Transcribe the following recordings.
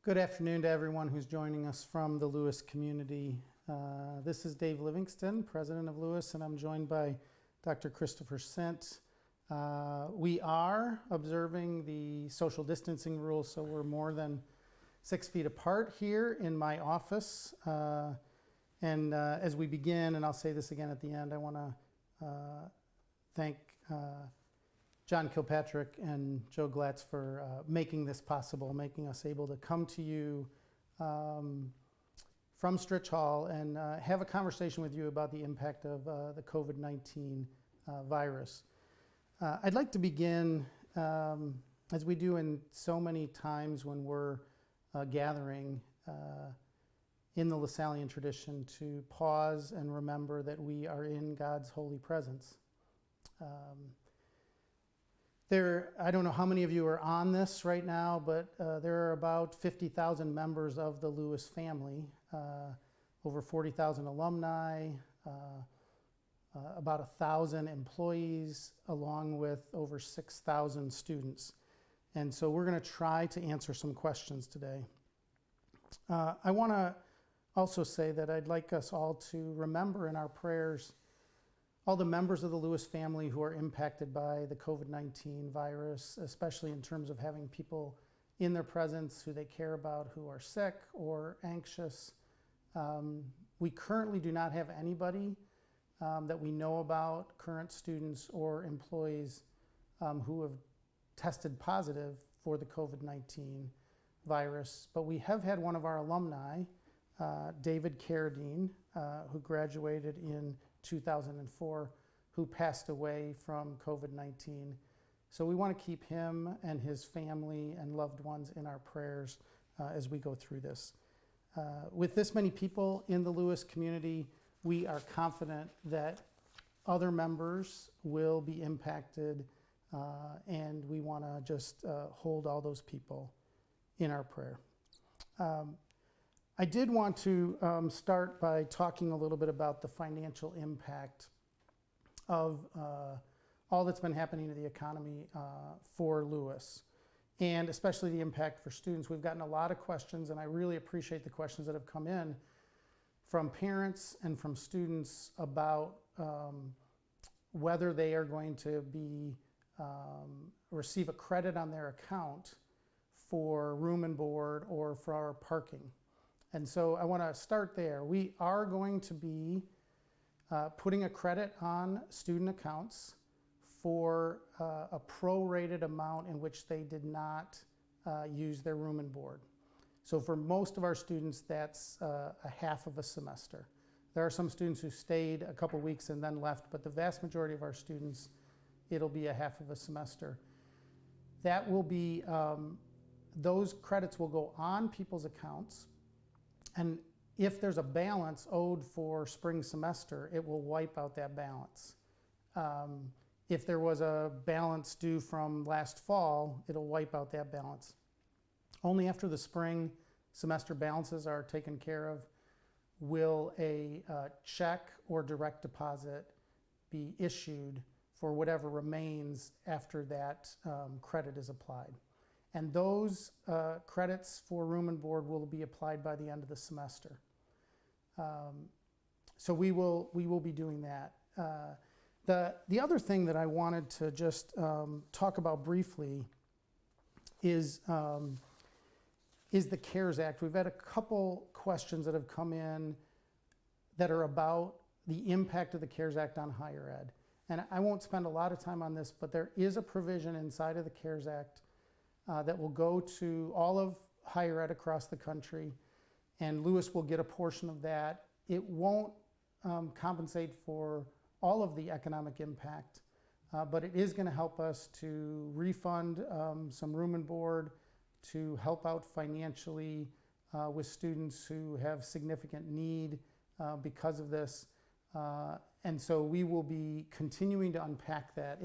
Good afternoon to everyone who's joining us from the Lewis community. This is Dave Livingston, president of Lewis, and I'm joined by Dr. Christopher Sindt. We are observing the social distancing rules, so we're more than 6 feet apart here in my office. As we begin, and I'll say this again at the end, I want to thank John Kilpatrick and Joe Glatz for making this possible, making us able to come to you from Stritch Hall and have a conversation with you about the impact of the COVID-19 virus. I'd like to begin, as we do in so many times when we're gathering in the Lasallian tradition, to pause and remember that we are in God's holy presence. I don't know how many of you are on this right now, but there are about 50,000 members of the Lewis family, over 40,000 alumni, about 1,000 employees, along with over 6,000 students. And so we're going to try to answer some questions today. I want to also say that I'd like us all to remember in our prayers all the members of the Lewis family who are impacted by the COVID-19 virus, especially in terms of having people in their presence who they care about who are sick or anxious. We currently do not have anybody that we know about, current students or employees, who have tested positive for the COVID-19 virus, but we have had one of our alumni, David Carradine, who graduated in 2004, who passed away from COVID-19. So we want to keep him and his family and loved ones in our prayers as we go through this. With this many people in the Lewis community, we are confident that other members will be impacted, and we want to just hold all those people in our prayer. I did want to start by talking a little bit about the financial impact of all that's been happening to the economy for Lewis, and especially the impact for students. We've gotten a lot of questions, and I really appreciate the questions that have come in from parents and from students about whether they are going to be receive a credit on their account for room and board or for our parking. And so I want to start there. We are going to be putting a credit on student accounts for a prorated amount in which they did not use their room and board. So for most of our students, that's a half of a semester. There are some students who stayed a couple weeks and then left, but the vast majority of our students, it'll be a half of a semester. That will be, those credits will go on people's accounts. And if there's a balance owed for spring semester, it will wipe out that balance. If there was a balance due from last fall, it'll wipe out that balance. Only after the spring semester balances are taken care of will a check or direct deposit be issued for whatever remains after that credit is applied. And those credits for room and board will be applied by the end of the semester. So we will be doing that. The other thing that I wanted to just talk about briefly is the CARES Act. We've had a couple questions that have come in that are about the impact of the CARES Act on higher ed. And I won't spend a lot of time on this, but there is a provision inside of the CARES Act that will go to all of higher ed across the country, and Lewis will get a portion of that. It won't compensate for all of the economic impact, but it is going to help us to refund some room and board, to help out financially with students who have significant need because of this. And so we will be continuing to unpack that.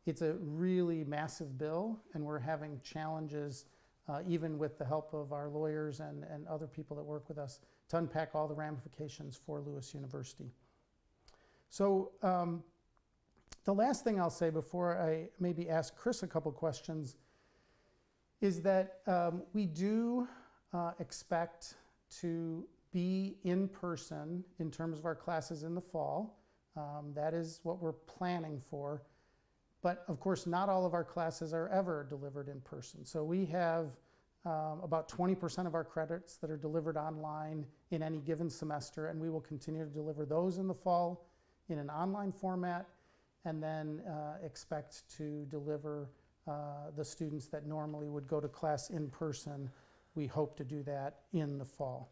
It's a really massive bill, and we're having challenges, even with the help of our lawyers and other people that work with us, to unpack all the ramifications for Lewis University. So the last thing I'll say before I maybe ask Chris a couple questions is that we do expect to be in person in terms of our classes in the fall. That is what we're planning for. But of course, not all of our classes are ever delivered in person. So we have about 20% of our credits that are delivered online in any given semester, and we will continue to deliver those in the fall in an online format, and then expect to deliver the students that normally would go to class in person. We hope to do that in the fall.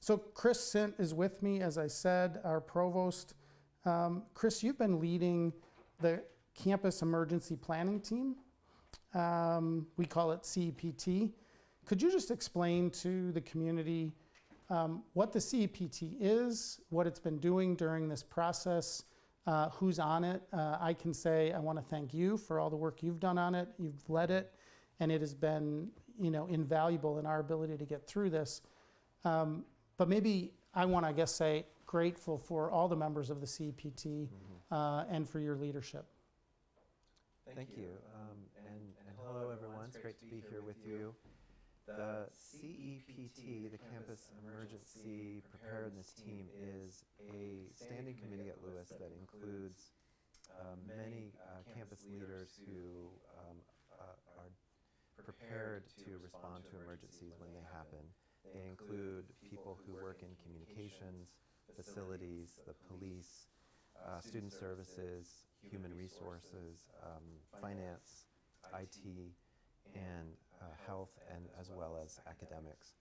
So Chris Sindt is with me, as I said, our provost. Chris, you've been leading the campus emergency planning team. We call it CEPT. Could you just explain to the community what the CEPT is, what it's been doing during this process, who's on it? I can say I want to thank you for all the work you've done on it. You've led it, and it has been, invaluable in our ability to get through this. But maybe I want to, say grateful for all the members of the CEPT and for your leadership. Thank you. And hello, everyone. It's great to be here with you. The CEPT, the Campus Emergency Preparedness Team, is a standing committee at Lewis that includes many campus leaders who are prepared to respond to emergencies when they happen. They include people who work in communications, facilities, the police, student services, human resources, finance, IT, and health, and as well as academics.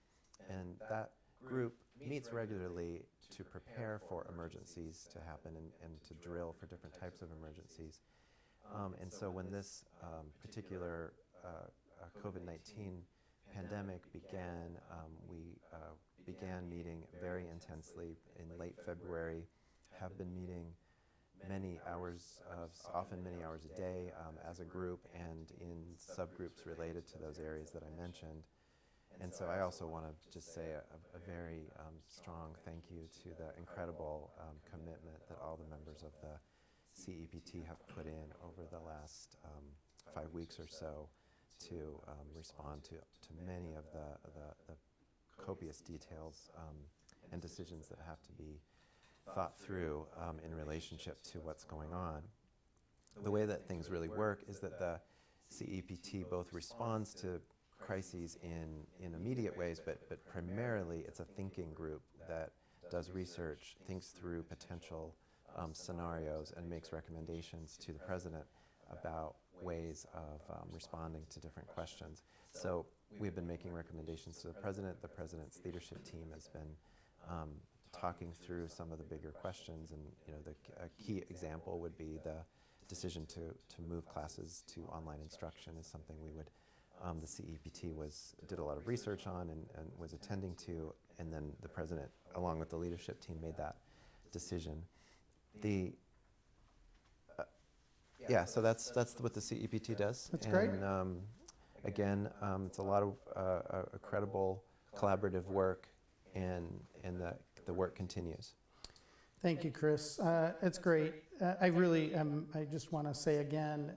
And that group meets regularly to prepare for emergencies to happen and to drill for different types of emergencies. And so when this particular COVID-19 pandemic began, we began meeting very intensely in late February, have been meeting often many hours a day as a group and in subgroups related to those areas that I mentioned. And so I also want to just say a very strong thank you to the incredible commitment that all the members of the CEPT have put in over the last 5 weeks or so to respond to many of the copious details and decisions that have to be thought through in relationship to what's going on. The way that things really work is that the CEPT both responds to crises in immediate ways, but primarily it's a thinking group that does research, thinks through potential scenarios, and makes recommendations to the president about ways of responding to different questions. So we've been making recommendations to the president. The president's leadership team has been talking through some of the bigger questions, and a key example would be the decision to move classes to online instruction is something we would, the CEPT did a lot of research on and was attending to, and then the president, along with the leadership team, made that decision. So that's what the CEPT does. That's great. And again, it's a lot of credible, collaborative work, and the work continues. Thank you, Chris. It's great. I just want to say again,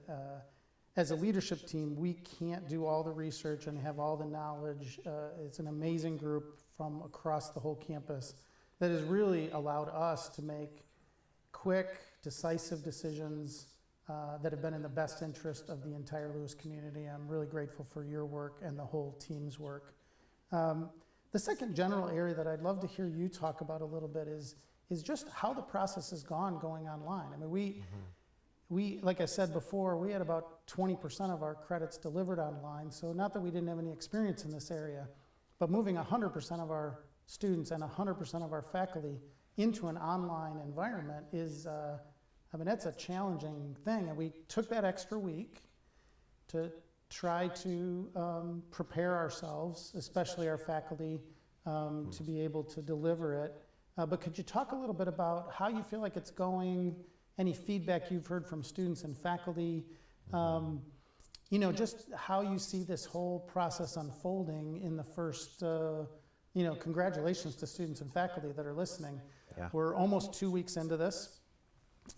as a leadership team, we can't do all the research and have all the knowledge. It's an amazing group from across the whole campus that has really allowed us to make quick, decisive decisions that have been in the best interest of the entire Lewis community. I'm really grateful for your work and the whole team's work. The second general area that I'd love to hear you talk about a little bit is just how the process has gone going online. I mean, we, like I said before, we had about 20% of our credits delivered online, so not that we didn't have any experience in this area, but moving 100% of our students and 100% of our faculty into an online environment is, that's a challenging thing. And we took that extra week to try to prepare ourselves, especially our faculty, to be able to deliver it. But could you talk a little bit about how you feel like it's going, any feedback you've heard from students and faculty, just how you see this whole process unfolding in the first, congratulations to students and faculty that are listening. Yeah. We're almost 2 weeks into this,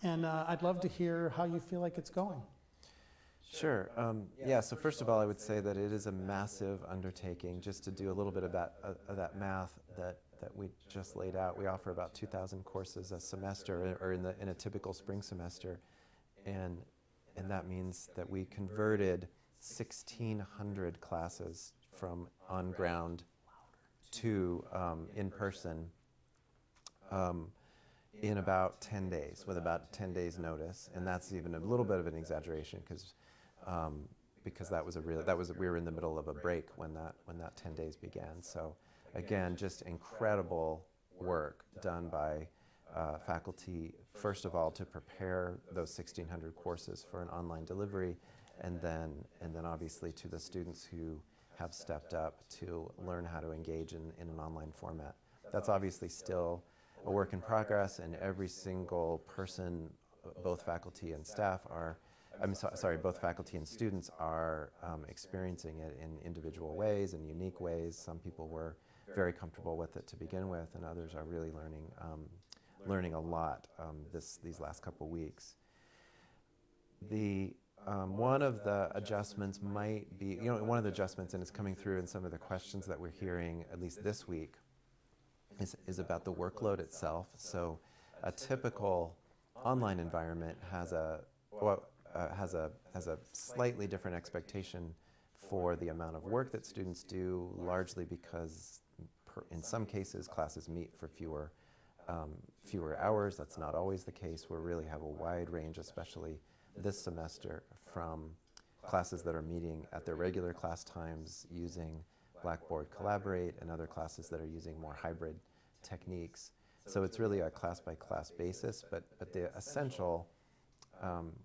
and I'd love to hear how you feel like it's going. Sure. Yeah, so first of all, I would say that it is a massive undertaking. Just to do a little bit of that math that we just laid out. We offer about 2,000 courses a semester, or in a typical spring semester, and that means that we converted 1,600 classes from on ground to in person in about 10 days, with about 10 days notice, and that's even a little bit of an exaggeration because we were in the middle of a break when that 10 days began. So again, just incredible work done by faculty, first of all, to prepare those 1,600 courses for an online delivery, and then obviously to the students who have stepped up to learn how to engage in an online format. That's obviously still a work in progress, and every single person, both faculty and staff both faculty and students are experiencing it in individual ways and unique ways. Some people were very comfortable with it to begin with, and others are really learning a lot these last couple weeks. One of the adjustments might be, and it's coming through in some of the questions that we're hearing, at least this week, is about the workload itself. So a typical online environment has a slightly different expectation for the amount of work that students do, largely because in some cases classes meet for fewer hours. That's not always the case. We really have a wide range, especially this semester, from classes that are meeting at their regular class times using Blackboard Collaborate, and other classes that are using more hybrid techniques. So it's really a class-by-class basis, but the essential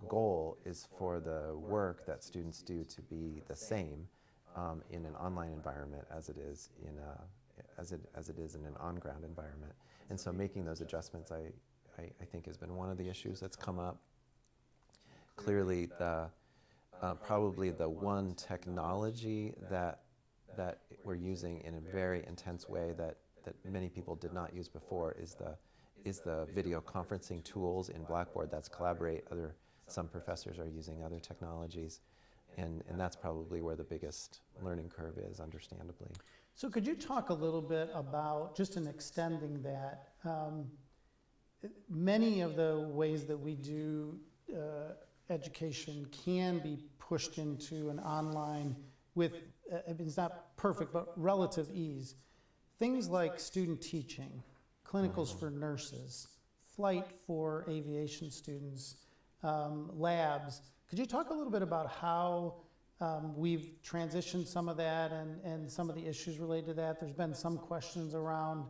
goal is for the work that students do to be the same in an online environment as it is in an on-ground environment. And so making those adjustments, I think, has been one of the issues that's come up. Clearly, probably the one technology that we're using in a very intense way that many people did not use before is the video conferencing tools in Blackboard. That's Collaborate. Some professors are using other technologies, and that's probably where the biggest learning curve is, understandably. So could you talk a little bit about, just in extending that, many of the ways that we do education can be pushed into an online with, it's not perfect, but relative ease. Things like student teaching, clinicals for nurses, flight for aviation students, labs. Could you talk a little bit about how we've transitioned some of that and some of the issues related to that? There's been some questions around,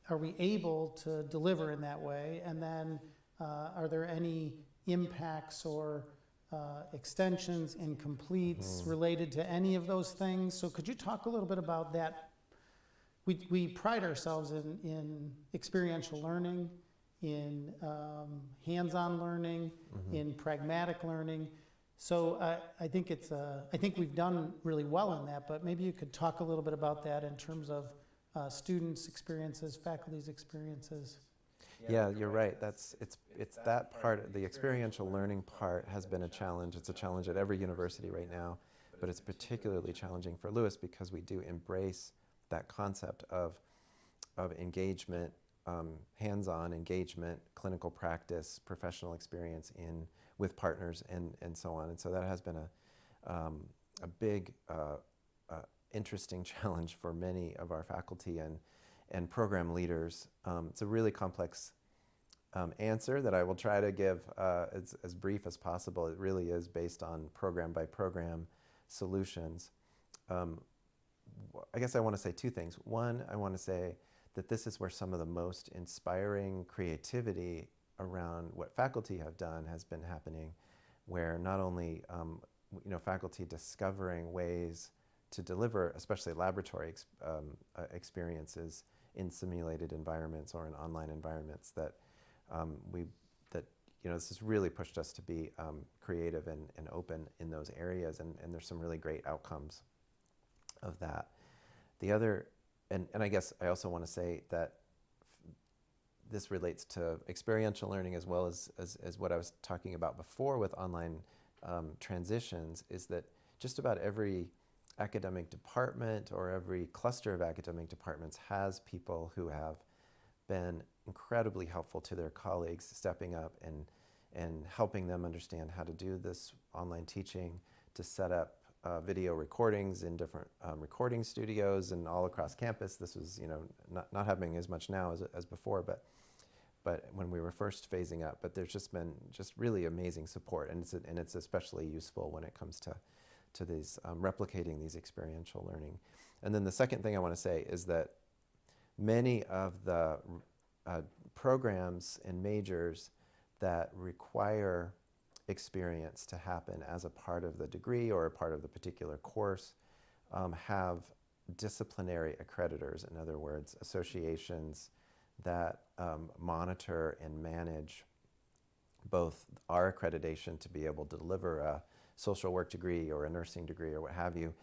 are we able to deliver in that way? And then are there any impacts or extensions, incompletes related to any of those things? So could you talk a little bit about that? We pride ourselves in experiential learning, in hands-on learning, in pragmatic learning. So I think we've done really well in that, but maybe you could talk a little bit about that in terms of students' experiences, faculty's experiences. Yeah, you're right. It's that part. The experiential learning part has been a challenge. It's a challenge at every university right now, but it's particularly challenging for Lewis because we do embrace that concept of engagement, hands-on engagement, clinical practice, professional experience with partners, and so on. And so that has been a big, interesting challenge for many of our faculty and program leaders. It's a really complex answer that I will try to give as brief as possible. It really is based on program by program solutions. I guess I want to say two things. One, I want to say that this is where some of the most inspiring creativity around what faculty have done has been happening, where not only faculty discovering ways to deliver, especially laboratory experiences in simulated environments or in online environments, that this has really pushed us to be creative and open in those areas, and there's some really great outcomes of that. The other, and I guess I also want to say that this relates to experiential learning as well as what I was talking about before with online transitions, is that just about every academic department or every cluster of academic departments has people who have been incredibly helpful to their colleagues, stepping up and helping them understand how to do this online teaching, to set up video recordings in different recording studios and all across campus. This was, not happening as much now as before, but when we were first phasing up. But there's just been really amazing support, and it's especially useful when it comes to these replicating these experiential learning. And then the second thing I want to say is that many of the programs and majors that require experience to happen as a part of the degree or a part of the particular course have disciplinary accreditors, in other words, associations that monitor and manage both our accreditation to be able to deliver a social work degree or a nursing degree or what have you.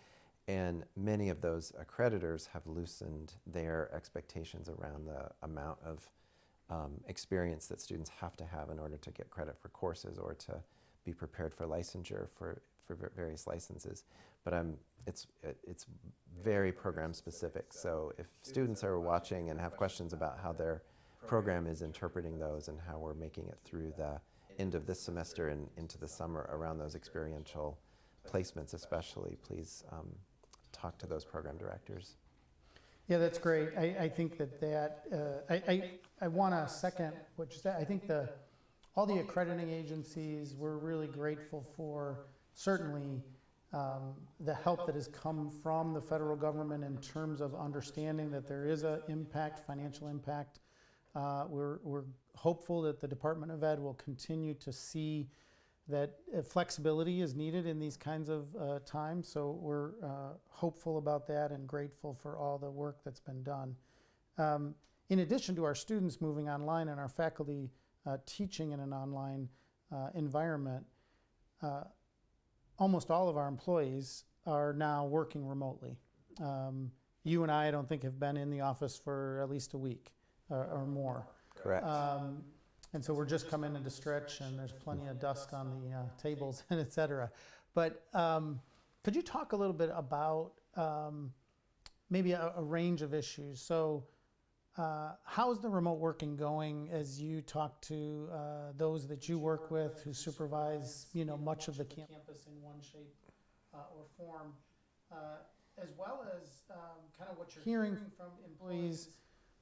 And many of those accreditors have loosened their expectations around the amount of experience that students have to have in order to get credit for courses or to be prepared for licensure for various licenses. But it's very program specific. So if students are watching and have questions about how their program is interpreting those and how we're making it through the end of this semester and into the summer around those experiential placements especially, please talk to those program directors. Yeah, that's great. I think I want to second what you said. I think all the accrediting agencies, we're really grateful for certainly the help that has come from the federal government in terms of understanding that there is an impact, financial impact. We're hopeful that the Department of Ed will continue to see that flexibility is needed in these kinds of times. So we're hopeful about that and grateful for all the work that's been done. In addition to our students moving online and our faculty teaching in an online environment, almost all of our employees are now working remotely. You and I don't think have been in the office for at least a week or more. Correct. And so we're just coming into Stritch, and there's plenty of dust on the tables, and et cetera. But could you talk a little bit about maybe a range of issues? So how's the remote working going as you talk to those that you work with who supervise, much of the campus in one shape or form, as well as kind of what you're hearing from employees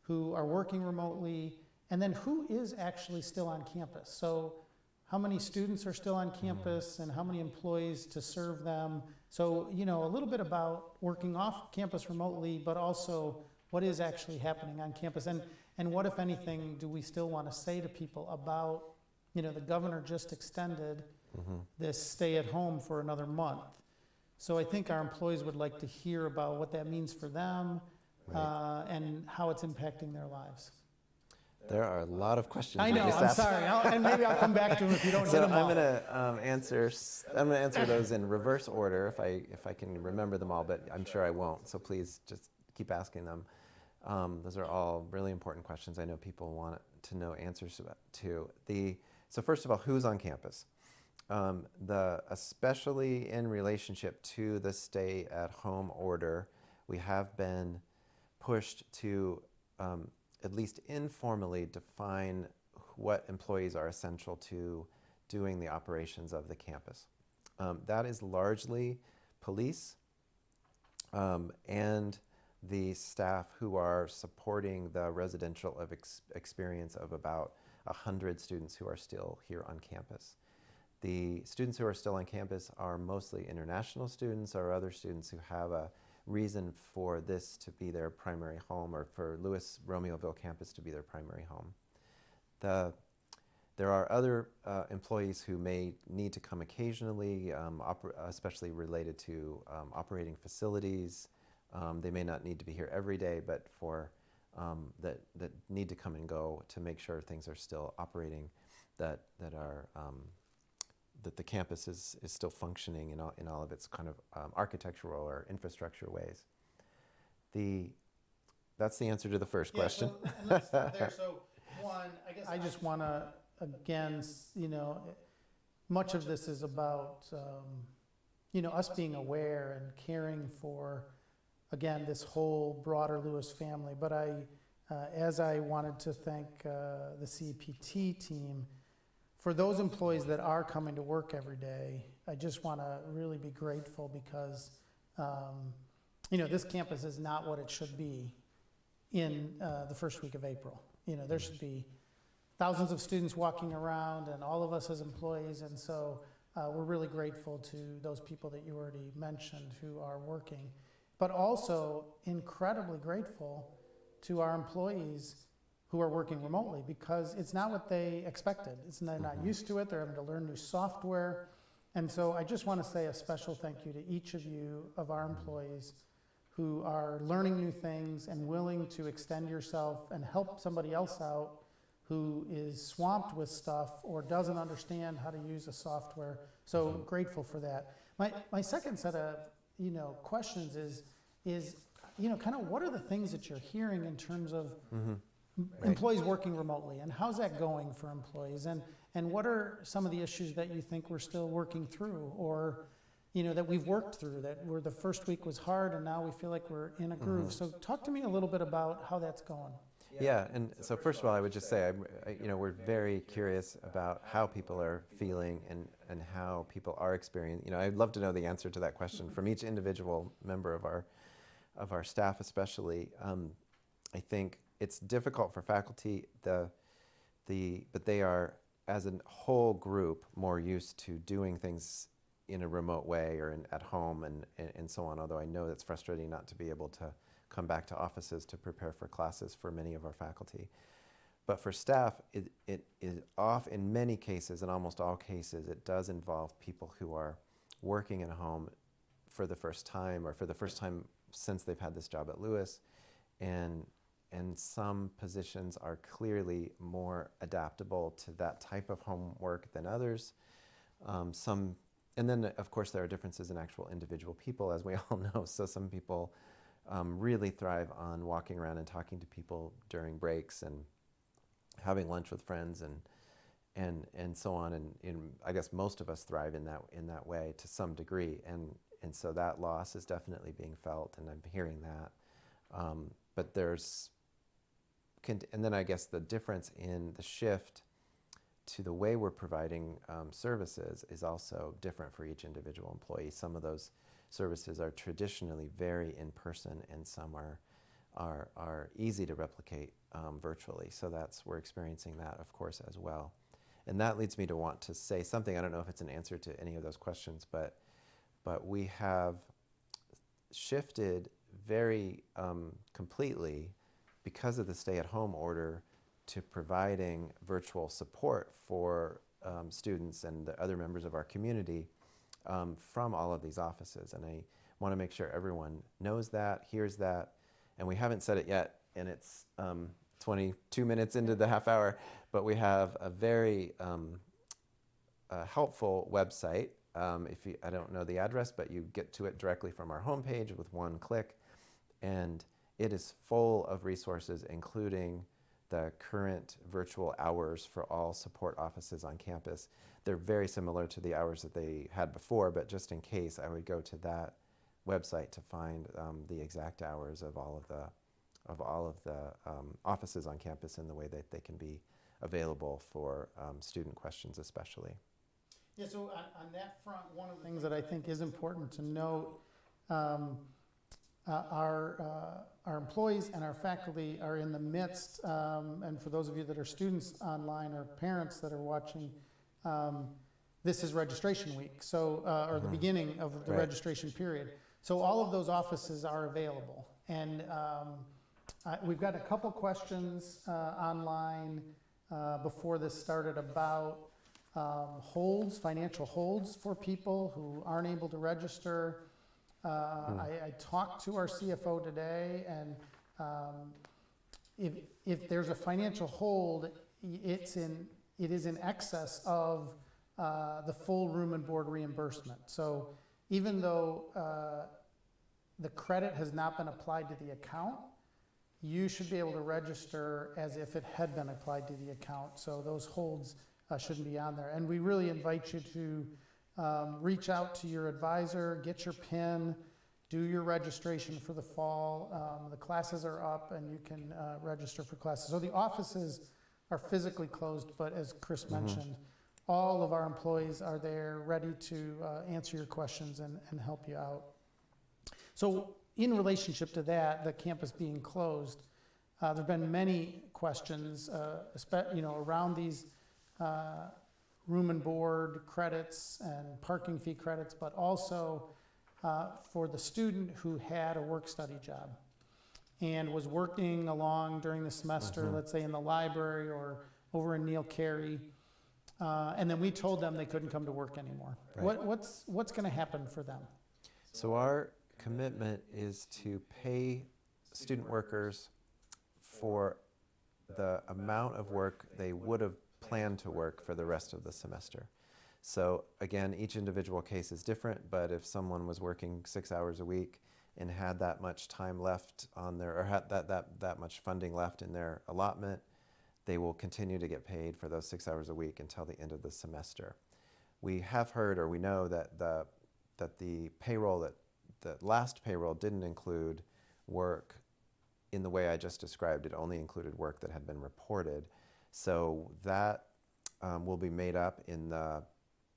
who are working remotely, and then who is actually still on campus? So how many students are still on campus and how many employees to serve them? So, a little bit about working off campus remotely, but also what is actually happening on campus. And what, if anything, do we still want to say to people about, the governor just extended this stay at home for another month. So I think our employees would like to hear about what that means for them and how it's impacting their lives. There are a lot of questions. I know. I'm sorry, and maybe I'll come back to them if you don't get them all. I'm going to answer those in reverse order if I can remember them all, but I'm sure I won't. So please just keep asking them. Those are all really important questions. I know people want to know answers to. So first of all, who's on campus? Especially in relationship to the stay-at-home order, we have been pushed to at least informally define what employees are essential to doing the operations of the campus. That is largely police and the staff who are supporting the residential experience of about 100 students who are still here on campus. The students who are still on campus are mostly international students or other students who have a reason for this to be their primary home, or for Lewis Romeoville campus to be their primary home. There are other employees who may need to come occasionally, especially related to operating facilities. They may not need to be here every day, but for that need to come and go to make sure things are still operating, that the campus is still functioning in all of its kind of architectural or infrastructure ways. That's the answer to the first question. So, I just want to, again, much of this is about, us being aware and caring for, again, this whole broader Lewis family. But as I wanted to thank the CPT team, for those employees that are coming to work every day, I just want to really be grateful because, this campus is not what it should be in the first week of April. There should be thousands of students walking around and all of us as employees, and so we're really grateful to those people that you already mentioned who are working, but also incredibly grateful to our employees who are working remotely because it's not what they expected. They're not used to it. They're having to learn new software. And so I just want to say a special thank you to each of you, of our employees, who are learning new things and willing to extend yourself and help somebody else out who is swamped with stuff or doesn't understand how to use a software. So grateful for that. My second set of questions is kind of what are the things that you're hearing in terms of employees working remotely, and how's that going for employees, and what are some of the issues that you think we're still working through, or that we've worked through, that where the first week was hard and now we feel like we're in a groove. So talk to me a little bit about how that's going. Yeah, and so first of all, I would just say, we're very curious about how people are feeling and how people are experiencing. I'd love to know the answer to that question from each individual member of our staff, especially. I think it's difficult for faculty, but they are, as a whole group, more used to doing things in a remote way or at home and so on, although I know it's frustrating not to be able to come back to offices to prepare for classes for many of our faculty. But for staff, it is off in many cases, in almost all cases, it does involve people who are working at home for the first time or for the first time since they've had this job at Lewis. And some positions are clearly more adaptable to that type of homework than others. And then, of course, there are differences in actual individual people, as we all know. So some people really thrive on walking around and talking to people during breaks and having lunch with friends and so on. And I guess most of us thrive in that way to some degree. And so that loss is definitely being felt, and I'm hearing that. But and then I guess the difference in the shift to the way we're providing services is also different for each individual employee. Some of those services are traditionally very in-person, and some are easy to replicate virtually. So we're experiencing that, of course, as well. And that leads me to want to say something. I don't know if it's an answer to any of those questions, but we have shifted very completely, because of the stay-at-home order, to providing virtual support for students and the other members of our community from all of these offices. And I want to make sure everyone knows that, hears that, and we haven't said it yet, and it's 22 minutes into the half hour, but we have a very helpful website. I don't know the address, but you get to it directly from our homepage with one click, and it is full of resources, including the current virtual hours for all support offices on campus. They're very similar to the hours that they had before, but just in case, I would go to that website to find the exact hours of all of the offices on campus in the way that they can be available for student questions especially. Yeah, so on that front, one of the things that I think is important to note, our employees and our faculty are in the midst, and for those of you that are students online or parents that are watching, this is registration week, so or the beginning of the registration period. So all of those offices are available, and we've got a couple questions online before this started about financial holds for people who aren't able to register. I talked to our CFO today, and if there's a financial hold, it is in excess of the full room and board reimbursement. So even though the credit has not been applied to the account, you should be able to register as if it had been applied to the account. So those holds shouldn't be on there. And we really invite you to reach out to your advisor, get your PIN, do your registration for the fall. The classes are up and you can register for classes. So the offices are physically closed, but as Chris mentioned, all of our employees are there ready to answer your questions and help you out. So in relationship to that, the campus being closed, there have been many questions around these room and board credits and parking fee credits, but also for the student who had a work-study job and was working along during the semester, let's say in the library or over in Neil Carey, and then we told them they couldn't come to work anymore. Right. What's going to happen for them? So our commitment is to pay student workers for the amount of work they would have planned to work for the rest of the semester. So again, each individual case is different, but if someone was working 6 hours a week and had that much time left on their, or had that much funding left in their allotment, they will continue to get paid for those 6 hours a week until the end of the semester. We have heard, or we know that the payroll, the last payroll didn't include work in the way I just described. It only included work that had been reported. So that will be made up in the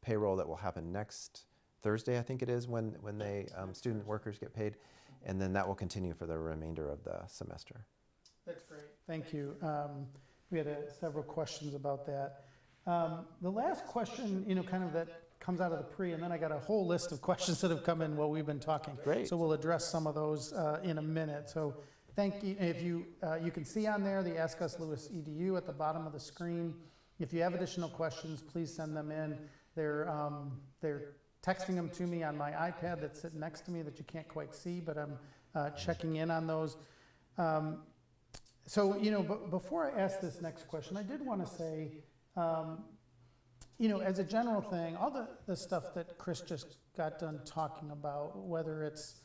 payroll that will happen next Thursday, I think it is, when they student workers get paid, and then that will continue for the remainder of the semester. That's great. Thank you. We had several questions about that. The last question, kind of that comes out of the pre, and then I got a whole list of questions that have come in while we've been talking. Great. So we'll address some of those in a minute. So thank you. If you can see on there the Ask Us Lewis EDU at the bottom of the screen. If you have additional questions, please send them in. They're texting them to me on my iPad that's sitting next to me that you can't quite see, but I'm checking in on those. Before I ask this next question, I did want to say, as a general thing, all the stuff that Chris just got done talking about, whether it's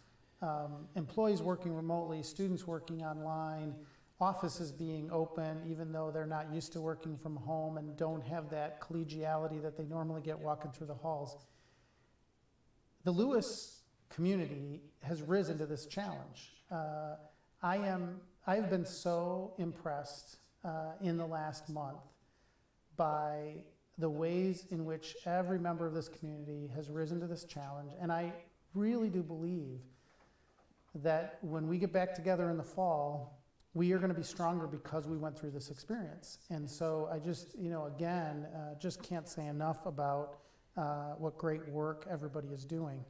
employees working remotely, students working online, offices being open even though they're not used to working from home and don't have that collegiality that they normally get walking through the halls. The Lewis community has risen to this challenge. I've been so impressed in the last month by the ways in which every member of this community has risen to this challenge, and I really do believe that when we get back together in the fall, we are going to be stronger because we went through this experience. And so I just, just can't say enough about what great work everybody is doing.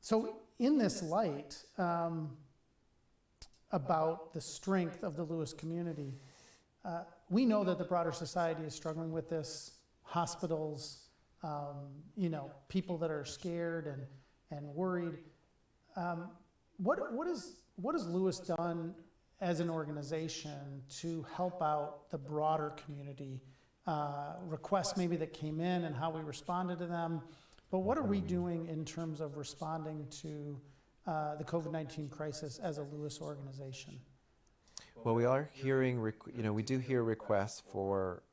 So in this light, about the strength of the Lewis community, we know that the broader society is struggling with this. Hospitals, people that are scared and worried. What has Lewis done as an organization to help out the broader community? Requests maybe that came in and how we responded to them. But what are we doing in terms of responding to the COVID-19 crisis as a Lewis organization? Well, we are hearing, we do hear requests for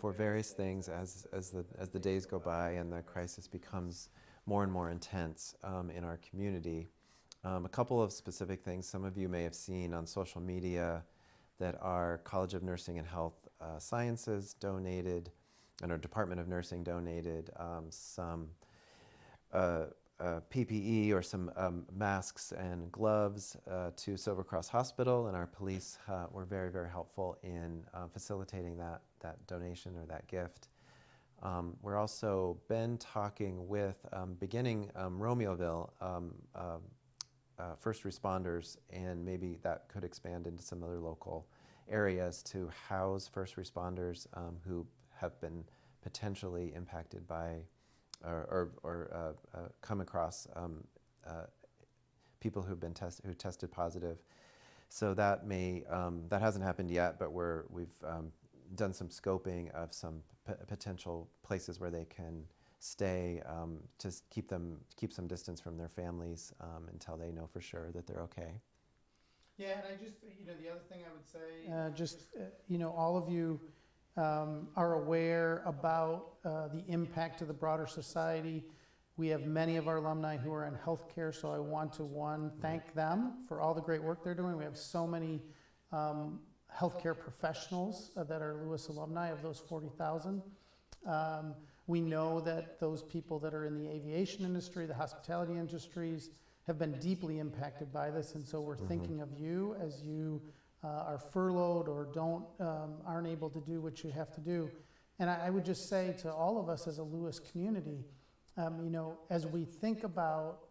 various things as the days go by and the crisis becomes more and more intense in our community. A couple of specific things. Some of you may have seen on social media that our College of Nursing and Health Sciences donated, and our Department of Nursing donated some PPE or some masks and gloves to Silver Cross Hospital, and our police were very, very helpful in facilitating that donation or that gift. We're also been talking with beginning Romeoville first responders, and maybe that could expand into some other local areas to house first responders who have been potentially impacted by or come across people who tested positive. So that that hasn't happened yet, but we've done some scoping of some potential places where they can stay to keep some distance from their families until they know for sure that they're okay. Yeah, and I just, the other thing I would say, all of you are aware about the impact to the broader society. We have many of our alumni who are in healthcare, so I want to, thank them for all the great work they're doing. We have so many healthcare professionals that are Lewis alumni, of those 40,000. We know that those people that are in the aviation industry, the hospitality industries, have been deeply impacted by this, and so we're thinking of you as you are furloughed or aren't able to do what you have to do. And I would just say to all of us as a Lewis community, as we think about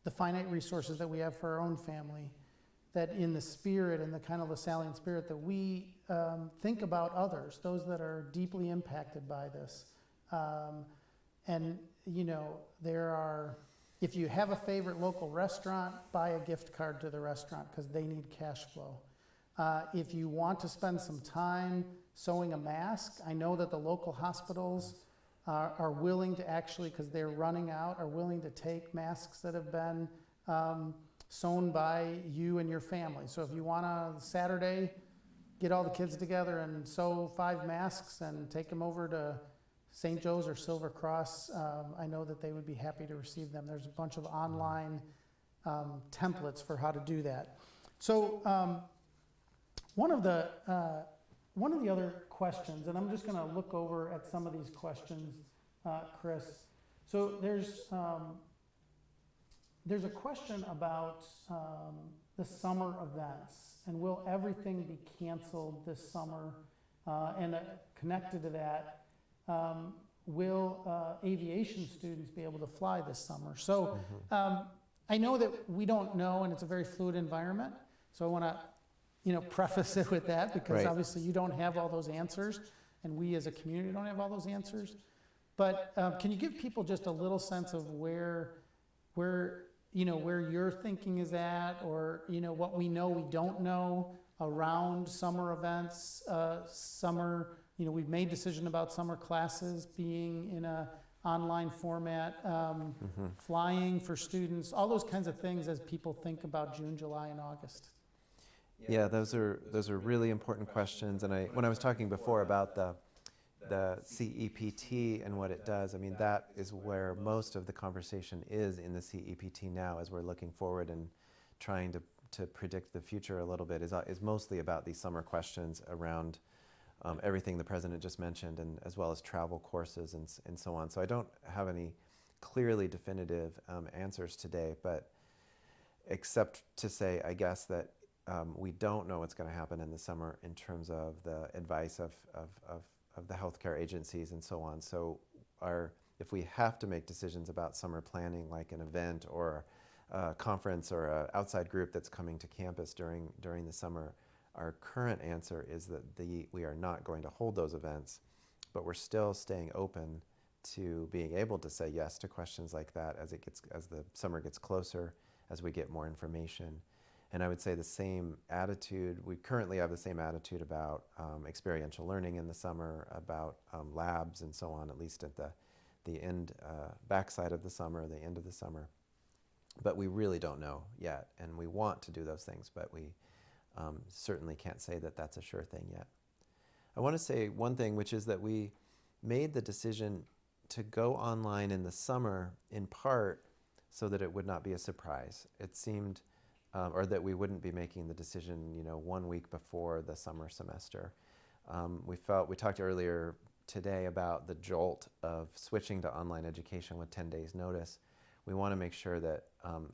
the finite resources that we have for our own family, that in the spirit and the kind of Lassallean spirit that we think about others, those that are deeply impacted by this. If you have a favorite local restaurant, buy a gift card to the restaurant because they need cash flow. If you want to spend some time sewing a mask, I know that the local hospitals are willing to actually, because they're running out, are willing to take masks that have been sewn by you and your family. So if you want to Saturday, get all the kids together and sew 5 masks and take them over to St. Joe's or Silver Cross, I know that they would be happy to receive them. There's a bunch of online templates for how to do that. So one of the other questions, and I'm just going to look over at some of these questions, Chris. So there's a question about the summer events, and will everything be canceled this summer? And connected to that, will aviation students be able to fly this summer? So I know that we don't know, and it's a very fluid environment. So I want to, preface it with that, because obviously you don't have all those answers, and we as a community don't have all those answers. But can you give people just a little sense of where your thinking is at, or what we know we don't know around summer events, summer. We've made decision about summer classes being in a online format, flying for students, all those kinds of things as people think about June, July, and August. Yeah, those are really important questions. And when I was talking before about the CEPT and what it does, I mean, that is where most of the conversation is in the CEPT now, as we're looking forward and trying to predict the future a little bit, is mostly about these summer questions around everything the president just mentioned, and as well as travel courses and so on. So I don't have any clearly definitive answers today, but except to say, I guess, that we don't know what's going to happen in the summer in terms of the advice of the healthcare agencies and so on. So if we have to make decisions about summer planning, like an event or a conference or an outside group that's coming to campus during the summer, our current answer is that we are not going to hold those events, but we're still staying open to being able to say yes to questions like that as the summer gets closer, as we get more information. And I would say the same attitude, we currently have the same attitude about experiential learning in the summer, about labs and so on, at least at the end, backside of the summer, the end of the summer. But we really don't know yet, and we want to do those things, but we certainly can't say that that's a sure thing yet. I want to say one thing, which is that we made the decision to go online in the summer in part so that it would not be a surprise. It seemed, or that we wouldn't be making the decision, 1 week before the summer semester. We talked earlier today about the jolt of switching to online education with 10 days notice. We want to make sure that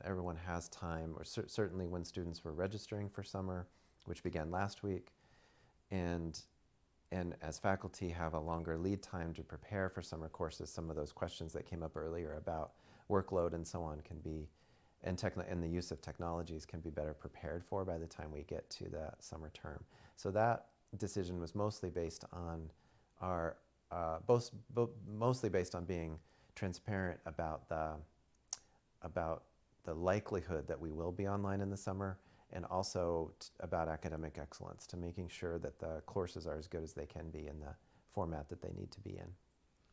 everyone has time, or certainly when students were registering for summer, which began last week, and as faculty have a longer lead time to prepare for summer courses, some of those questions that came up earlier about workload and so on can be, and the use of technologies can be better prepared for by the time we get to the summer term. So that decision was mostly based on mostly based on being transparent about the likelihood that we will be online in the summer, and also about academic excellence, to making sure that the courses are as good as they can be in the format that they need to be in.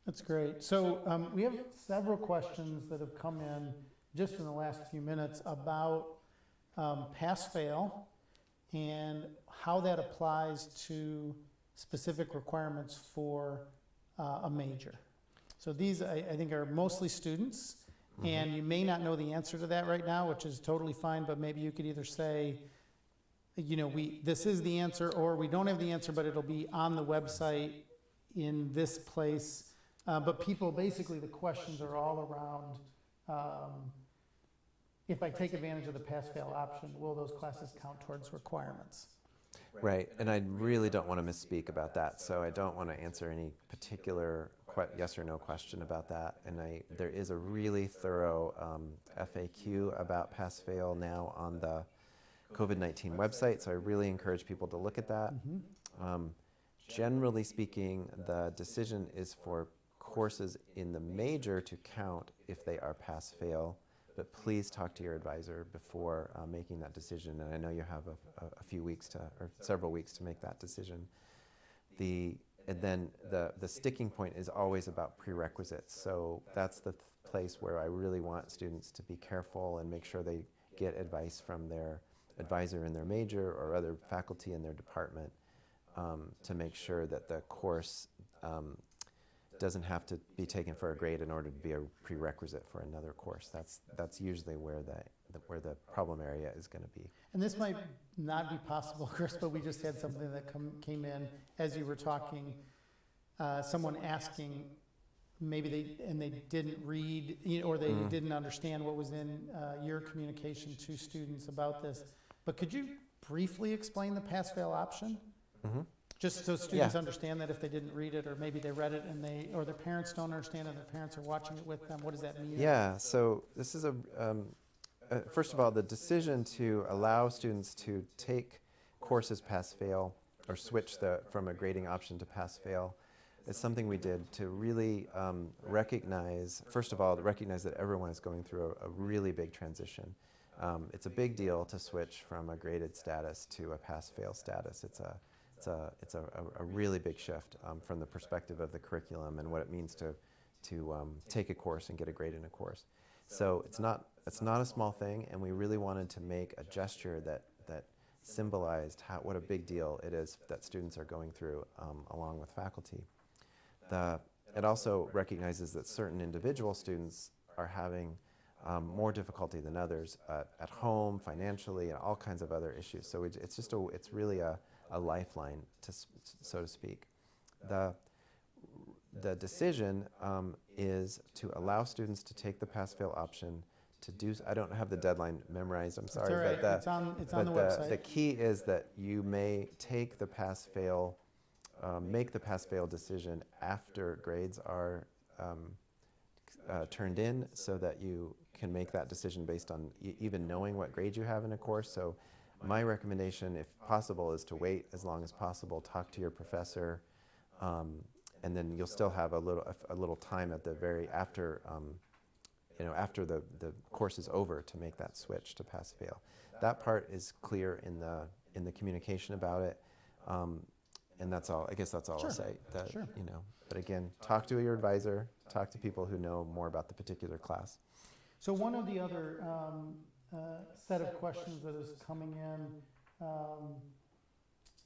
That's great. So we have several questions that have come in just in the last few minutes about pass-fail, and how that applies to specific requirements for a major. So these, I think, are mostly students, and you may not know the answer to that right now, which is totally fine, but maybe you could either say, you know, this is the answer, or we don't have the answer, but it'll be on the website in this place. But people, basically, the questions are all around, if I take advantage of the pass-fail option, will those classes count towards requirements? Right, and I really don't want to misspeak about that, so I don't want to answer any particular yes or no question about that. And there is a really thorough FAQ about pass-fail now on the COVID-19 website, so I really encourage people to look at that. Generally speaking, the decision is for courses in the major to count if they are pass-fail, but please talk to your advisor before making that decision. And I know you have a few weeks or several weeks to make that decision. And then the sticking point is always about prerequisites. So that's the place where I really want students to be careful and make sure they get advice from their advisor in their major or other faculty in their department to make sure that the course doesn't have to be taken for a grade in order to be a prerequisite for another course. That's usually where the problem area is going to be. And this might not be possible, Chris, but we just had something that came in as you were talking. Someone asking, maybe they didn't read, or they didn't understand what was in your communication to students about this. But could you briefly explain the pass-fail option? Just so students understand that if they didn't read it, or maybe they read it and or their parents don't understand it, their parents are watching it with them, what does that mean? Yeah, so this is first of all, the decision to allow students to take courses pass-fail or switch from a grading option to pass-fail is something we did to really recognize, first of all, to recognize that everyone is going through a really big transition. It's a big deal to switch from a graded status to a pass-fail status. It's a really big shift from the perspective of the curriculum and what it means to take a course and get a grade in a course. So it's not a small thing, and we really wanted to make a gesture that symbolized what a big deal it is that students are going through along with faculty. It also recognizes that certain individual students are having more difficulty than others at home, financially, and all kinds of other issues. So it's really a lifeline, so to speak. The decision is to allow students to take the pass-fail option. I don't have the deadline memorized. I'm sorry, right. but it's on the website. The key is that you may take the pass-fail, make the pass-fail decision after grades are turned in, so that you can make that decision based on even knowing what grade you have in a course. So my recommendation, if possible, is to wait as long as possible, talk to your professor, and then you'll still have a little time at the very after the course is over to make that switch to pass-fail. That part is clear in the communication about it, and that's all. I guess that's all Sure. I'll say. Sure. But again, talk to your advisor, talk to people who know more about the particular class. So one of the other set of questions that is coming in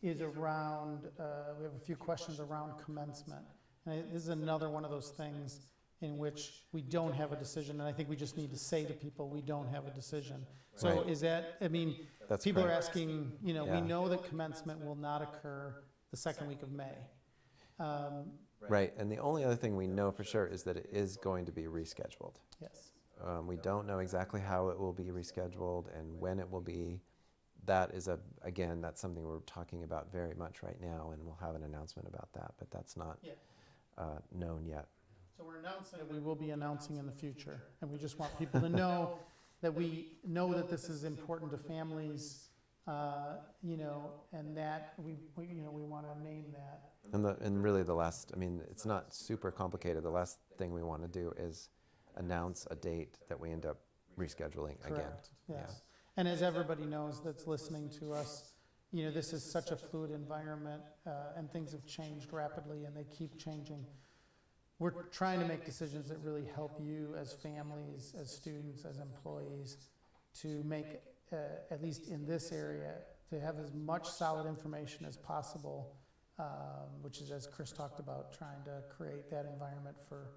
is around, we have a few questions around commencement. And this is another one of those things in which we don't have a decision, and I think we just need to say to people, we don't have a decision. So Right. is that, That's people are correct. asking, we Yeah. know that commencement will not occur the second week of May. Right, and the only other thing we know for sure is that it is going to be rescheduled. Yes. We don't know exactly how it will be rescheduled and when it will be. That is again, that's something we're talking about very much right now, and we'll have an announcement about that, but that's not known yet. So we're announcing that we will be announcing in the future, and we just want people to know that we know that this is important to families, and that we want to name that. And really the last, it's not super complicated. The last thing we want to do is announce a date that we end up rescheduling again. Correct. Yes. And as everybody knows that's listening to us, this is such a fluid environment, and things have changed rapidly, and they keep changing. We're trying to make decisions that really help you as families, as students, as employees, to make, at least in this area, to have as much solid information as possible, which is, as Chris talked about, trying to create that environment for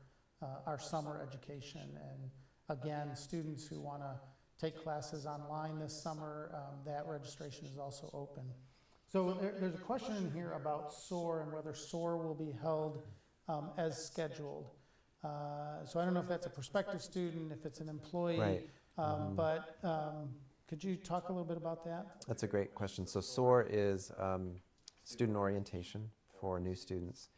our summer education. And again, students who want to take classes online this summer, that registration is also open. So there's a question in here about SOAR and whether SOAR will be held as scheduled. So I don't know if that's a prospective student, if it's an employee, Right. but could you talk a little bit about that? That's a great question. So SOAR is student orientation for new students,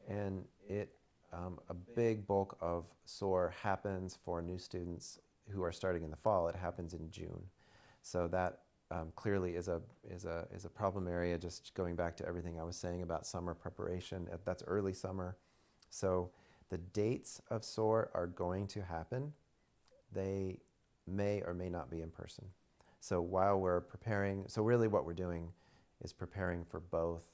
and a big bulk of SOAR happens for new students who are starting in the fall. It happens in June, so that clearly is a problem area. Just going back to everything I was saying about summer preparation, that's early summer. So the dates of SOAR are going to happen. They may or may not be in person. So while we're preparing, so really what we're doing is preparing for both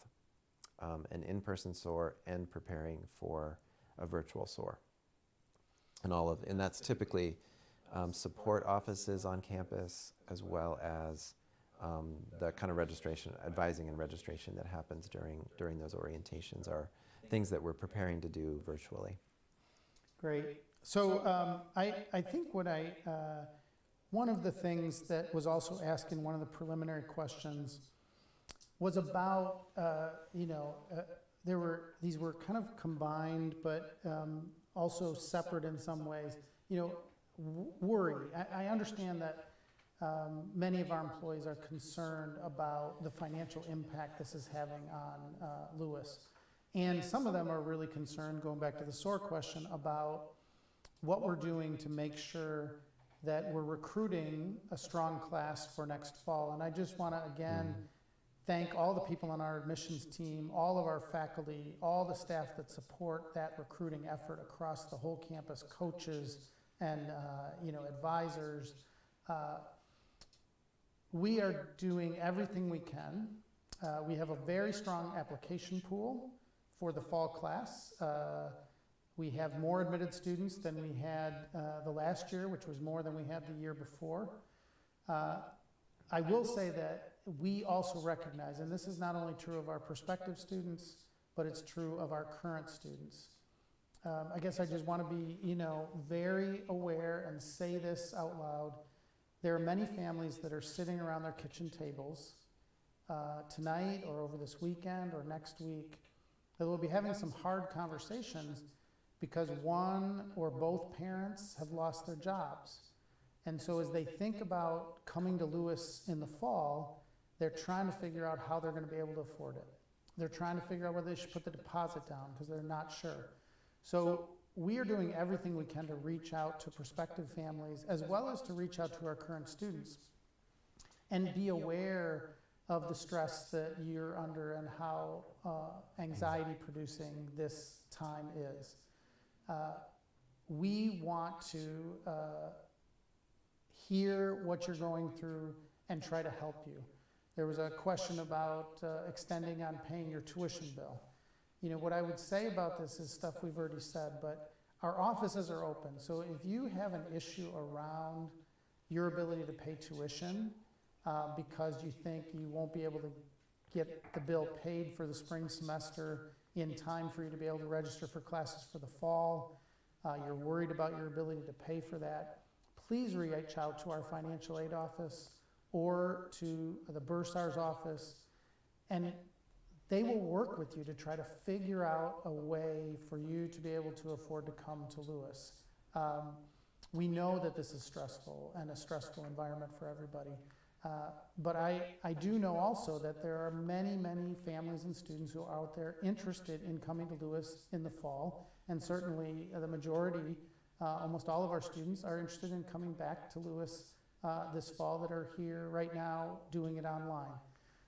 an in-person SOAR and preparing for a virtual SOAR. And that's typically support offices on campus, as well as the kind of registration, advising and registration that happens during those orientations are things that we're preparing to do virtually. Great. So I think one of the things that was also asked in one of the preliminary questions was about, these were kind of combined, but also separate in some ways. Worry. I understand that many of our employees are concerned about the financial impact this is having on Lewis. And some of them are really concerned, going back to the SOAR question, about what we're doing to make sure that we're recruiting a strong class for next fall. And I just want to, again, thank all the people on our admissions team, all of our faculty, all the staff that support that recruiting effort across the whole campus, coaches and advisors. We are doing everything we can. We have a very strong application pool for the fall class. We have more admitted students than we had the last year, which was more than we had the year before. I will say that we also recognize, and this is not only true of our prospective students, but it's true of our current students. I guess I just want to be, very aware and say this out loud. There are many families that are sitting around their kitchen tables tonight or over this weekend or next week that will be having some hard conversations because one or both parents have lost their jobs. And so as they think about coming to Lewis in the fall, they're trying to figure out how they're going to be able to afford it. They're trying to figure out whether they should put the deposit down because they're not sure. So we are doing everything we can to reach out to prospective families as well as to reach out to our current students and be aware of the stress that you're under and how anxiety producing this time is. We want to hear what you're going through and try to help you. There was a question about extending on paying your tuition bill. What I would say about this is stuff we've already said, but our offices are open. So if you have an issue around your ability to pay tuition because you think you won't be able to get the bill paid for the spring semester in time for you to be able to register for classes for the fall, you're worried about your ability to pay for that, please reach out to our financial aid office or to the bursar's office, and they will work with you to try to figure out a way for you to be able to afford to come to Lewis. We know that this is stressful and a stressful environment for everybody. But I do know also that there are many, many families and students who are out there interested in coming to Lewis in the fall, and certainly the majority, almost all of our students are interested in coming back to Lewis this fall that are here right now doing it online.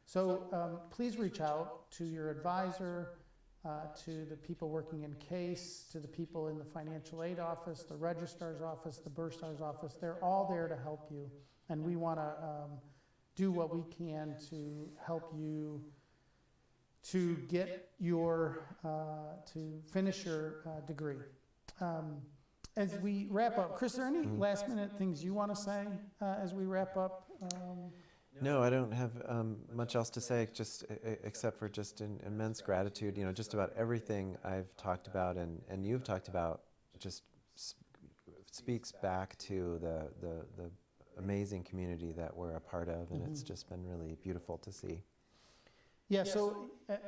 So please reach out to your advisor, to the people working in CASE, to the people in the financial aid office, the registrar's office, the bursar's office. They're all there to help you, and we want to do what we can to help you to get your, to finish your degree. As we wrap up, Chris, are there any last minute things you want to say as we wrap up? No, I don't have much else to say, just except for just an immense gratitude. You know, just about everything I've talked about and you've talked about just speaks back to the amazing community that we're a part of, and it's just been really beautiful to see. Yeah, so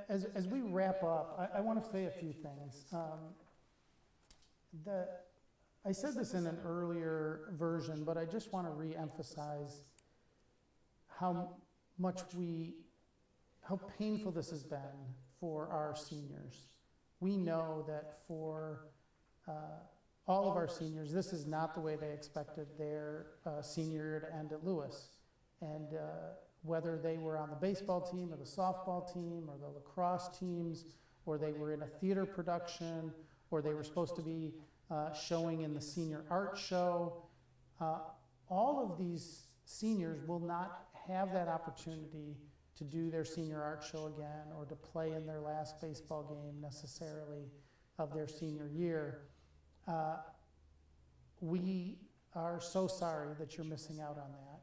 as we wrap up, I want to say a few things. I said this in an earlier version, but I just want to re-emphasize how painful this has been for our seniors. We know that for all of our seniors, this is not the way they expected their senior year to end at Lewis. And whether they were on the baseball team or the softball team or the lacrosse teams, or they were in a theater production, or they were supposed to be showing in the senior art show, all of these seniors will not have that opportunity to do their senior art show again or to play in their last baseball game necessarily of their senior year. We are so sorry that you're missing out on that,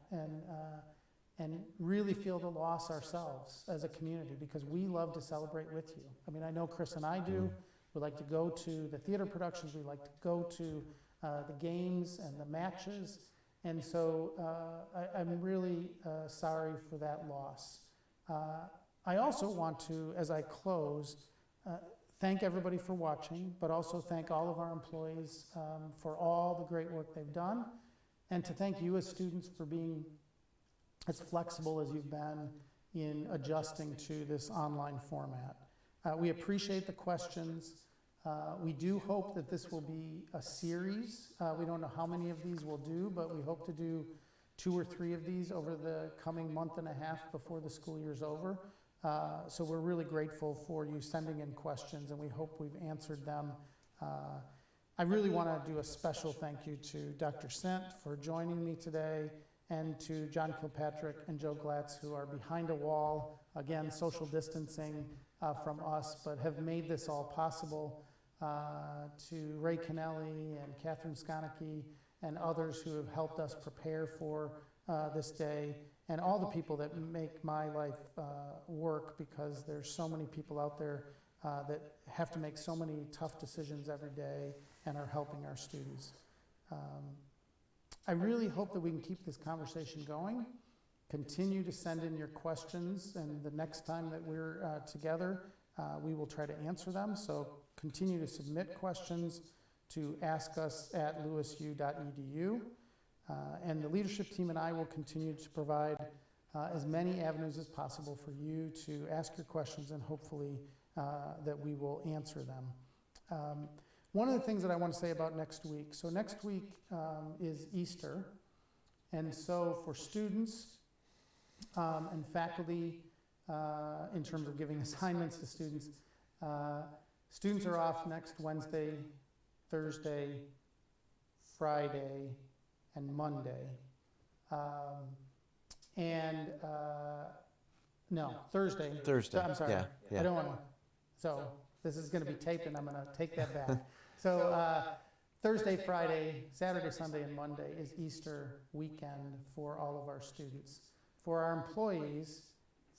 and really feel the loss ourselves as a community, because we love to celebrate with you. I mean, I know Chris and I do. We like to go to the theater productions. We like to go to the games and the matches. And so I'm really sorry for that loss. I also want to, as I close, thank everybody for watching, but also thank all of our employees for all the great work they've done, and to thank you as students for being as flexible as you've been in adjusting to this online format. We appreciate the questions. We do hope that this will be a series. We don't know how many of these we'll do, but we hope to do 2 or 3 of these over the coming month and a half before the school year's over. So we're really grateful for you sending in questions, and we hope we've answered them. I really want to do a special thank you to Dr. Sindt for joining me today, and to John Kilpatrick and Joe Glatz, who are behind a wall, again, social distancing from us, but have made this all possible. To Ray Kennelly and Catherine Skonecki and others who have helped us prepare for this day, and all the people that make my life work, because there's so many people out there that have to make so many tough decisions every day and are helping our students. I really hope that we can keep this conversation going. Continue to send in your questions, and the next time that we're together, we will try to answer them. So continue to submit questions to askus@lewisu.edu. And the leadership team and I will continue to provide as many avenues as possible for you to ask your questions, and hopefully that we will answer them. One of the things that I want to say about next week, so next week is Easter, and so for students and faculty, in terms of giving assignments to students, students are off next Wednesday, Thursday, Friday, and Monday. No, Thursday. Thursday. I'm sorry. Yeah. I don't want to. So this is going to be taped, and I'm going to take that back. So Thursday, Friday, Saturday, Sunday, and Monday is Easter weekend for all of our students. For our employees,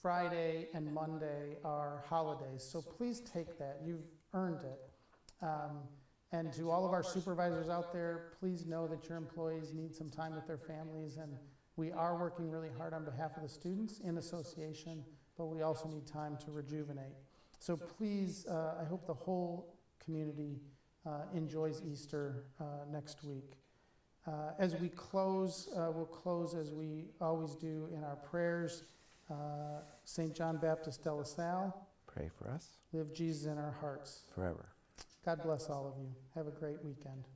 Friday and Monday are holidays, so please take that. You've earned it. And to all of our supervisors out there, please know that your employees need some time with their families, and we are working really hard on behalf of the students in association, but we also need time to rejuvenate. So please, I hope the whole community enjoys Easter next week. As we close, we'll close as we always do in our prayers. St. John Baptist de La Salle, Pray for us live Jesus in our hearts. forever. God bless all of you. Have a great weekend.